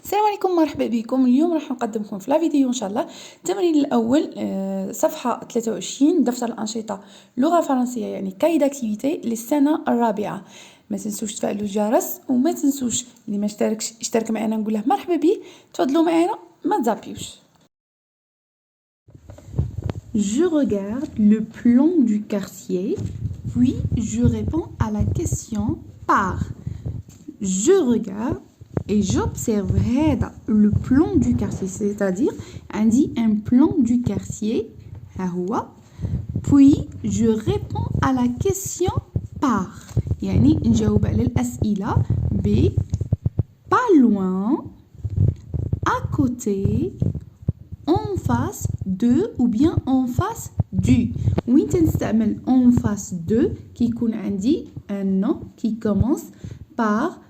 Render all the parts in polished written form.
السلام عليكم، مرحبا بكم. اليوم راح نقدم لكم في لا فيديو ان شاء الله التمرين الاول، صفحه 23، دفتر الانشطه لغه فرنسيه، يعني كاي داكتيفيتي للسنه الرابعه. ما تنسوش تفعلوا الجرس، وما تنسوش اللي ما اشتركش يشترك معنا، نقول له مرحبا بيه. تفضلوا معنا، ما تزابيوش. Je regarde le plan du quartier, puis je réponds à la question par. Je regarde et j'observe le plan du quartier, c'est-à-dire on dit un plan du quartier, puis je réponds à la question par. يعني نجاوب على الأسئلة ب pas loin, à côté, en face de ou bien en face du. وين تنستعمل en face de كي يكون عندي un nom qui commence par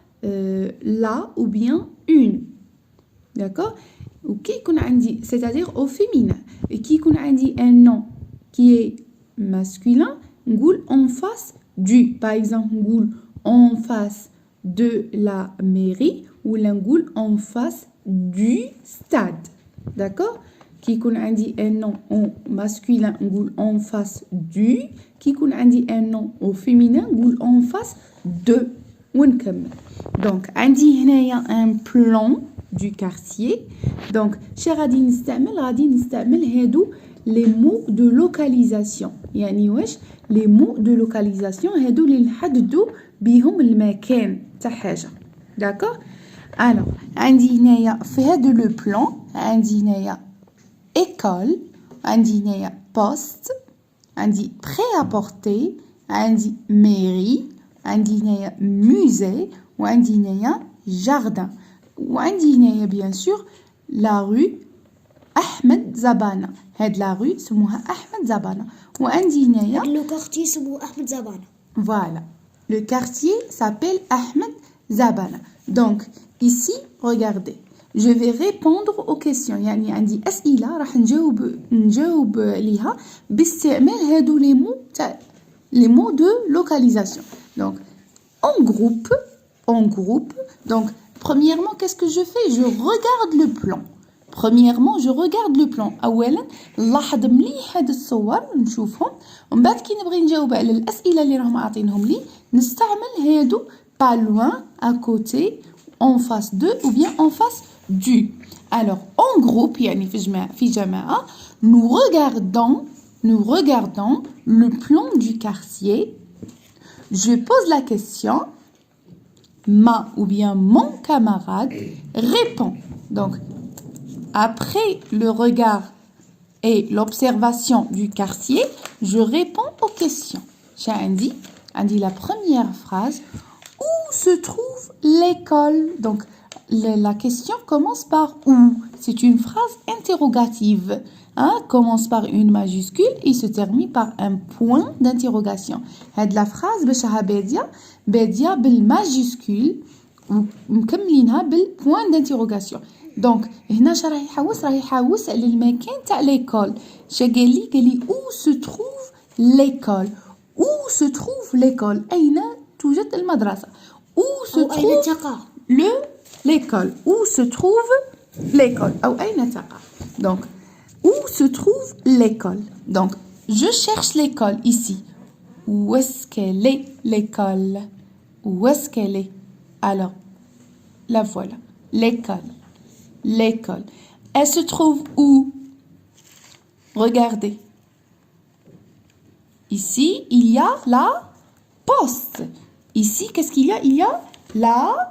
la ou bien une. D'accord? Ou qui يكون عندي, c'est-à-dire au féminin. Et qui يكون عندي un nom qui est masculin, نقول en face du. Par exemple, نقول en face de la mairie ou نقول en face du stade. D'accord? qui يكون عندي un nom au masculin, نقول en face du. qui يكون عندي un nom au féminin, نقول en face de. ونكمل. Donc عندي هنايا un plan du quartier. Donc شي غادي نستعمل هادو les mots de localisation. يعني واش les mots de localisation هادو اللي نحددوا بهم المكان تاع حاجه. داكور. alors عندي هنايا في هذا لو بلان عندي هنايا école, عندي هنايا poste, عندي prêt à porter, عندي mairie, عندي هنايا musée, وعندي هنايا jardin, وعندي هنايا bien sûr la rue أحمد زبانة. هاد لا rue سموها أحمد زبانة. وعندي هنايا le quartier سموه أحمد زبانة. Voilà. Le quartier s'appelle Ahmed Zabana. Donc, ici, regardez. Je vais répondre aux questions. يعني عندي أسئلة راح نجاوب ليها باستعمال هادو les mots de localisation. Donc, en groupe. Donc, premièrement, qu'est-ce que je fais? Je regarde le plan. Premièrement, je regarde le plan. أولا نلاحظ مليح هاد الصور نشوفهم، ومن بعد كي نبغي نجاوب على الأسئلة اللي راهم عاطينهم لي نستعمل هادو pas loin, à côté, en face de ou bien en face du. Alors en groupe يعني في جماعة nous regardons le plan du quartier. Je pose la question, ma ou bien mon camarade répond. Donc après le regard et l'observation du quartier, je réponds aux questions. J'ai dit la première phrase, où se trouve l'école? Donc la question commence par où. C'est une phrase interrogative. Commence par une majuscule et se termine par un point d'interrogation. La phrase بادية بالماجيسكول ومكملينها بالpoint d'interrogation. Donc هنا راح يحوس على المكان تاع l'école. قال لي où se trouve l'école? Où se trouve l'école? أين توجد المدرسة? Où se trouve l'école? Où se trouve l'école? أو أين تقع? Donc où se trouve l'école? Donc je cherche l'école ici. Où est-ce qu'elle est l'école? Où est-ce qu'elle est? Alors la voilà, l'école. L'école. Elle se trouve où? Regardez. Ici, il y a la poste. Ici, qu'est-ce qu'il y a? Il y a la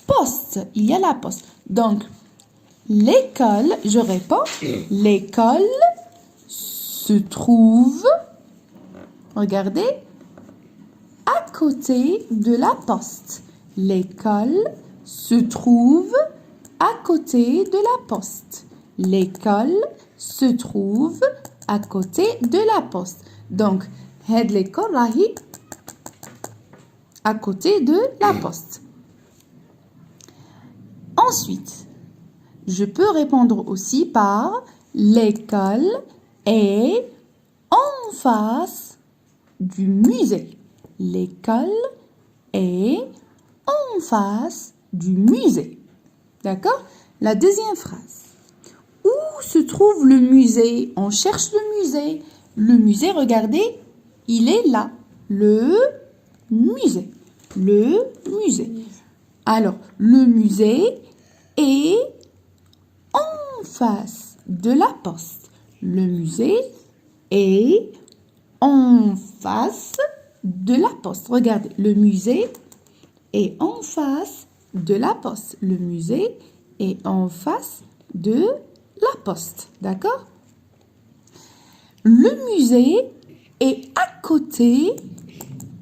poste. Il y a la poste. Donc, l'école, je réponds, l'école se trouve, regardez, à côté de la poste. L'école se trouve à côté de la poste. L'école se trouve à côté de la poste. Donc, l'école est à côté de la poste. Ensuite, je peux répondre aussi par l'école est en face du musée. L'école est en face du musée. D'accord? La deuxième phrase. Où se trouve le musée? On cherche le musée. Le musée, regardez, il est là. Le musée. Le musée. Alors, le musée est en face de la poste. Le musée est en face de la poste. Regardez, le musée est en face de la poste. Le musée est en face de la poste. D'accord? Le musée est à côté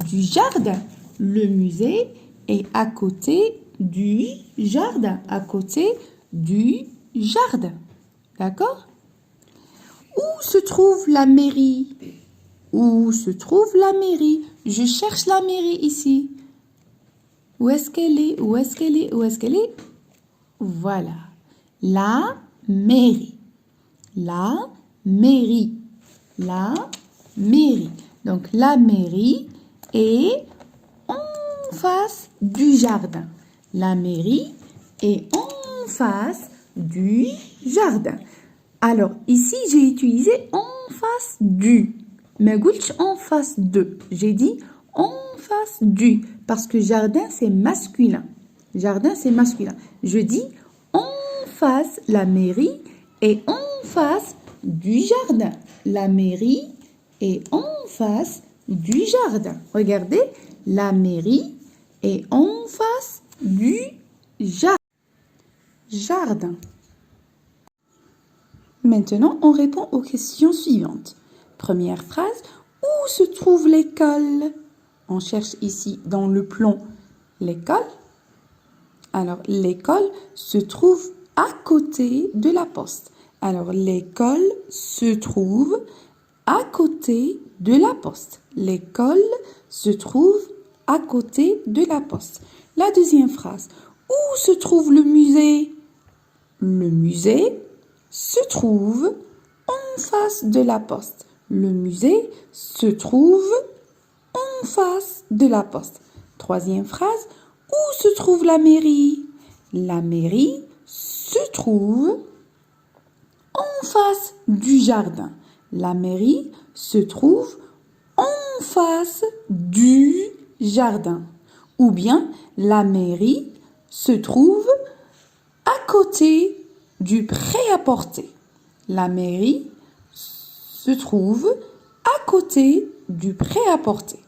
du jardin. Le musée est à côté du jardin. À côté du jardin. D'accord? Où se trouve la mairie? Où se trouve la mairie? Je cherche la mairie ici. Où est-ce qu'elle est? Où est-ce qu'elle est? Où est-ce qu'elle est? Voilà. La mairie. La mairie. La mairie. Donc, la mairie est en face du jardin. La mairie est en face du jardin. Alors, ici, j'ai utilisé en face du. Mais en face de. J'ai dit en face du. Parce que jardin, c'est masculin. Jardin, c'est masculin. Je dis en face, la mairie est en face du jardin. La mairie est en face du jardin. Regardez, la mairie est en face du jardin. Maintenant, on répond aux questions suivantes. Première phrase, où se trouve l'école? On cherche ici dans le plan l'école. Alors, l'école se trouve à côté de la poste. Alors, l'école se trouve à côté de la poste. L'école se trouve à côté de la poste. La deuxième phrase, où se trouve le musée? Le musée se trouve en face de la poste. Le musée se trouve en face de la poste. Troisième phrase, où se trouve la mairie? La mairie se trouve en face du jardin. La mairie se trouve en face du jardin. Ou bien, la mairie se trouve à côté du prêt-à-porter. La mairie se trouve à côté du prêt-à-porter.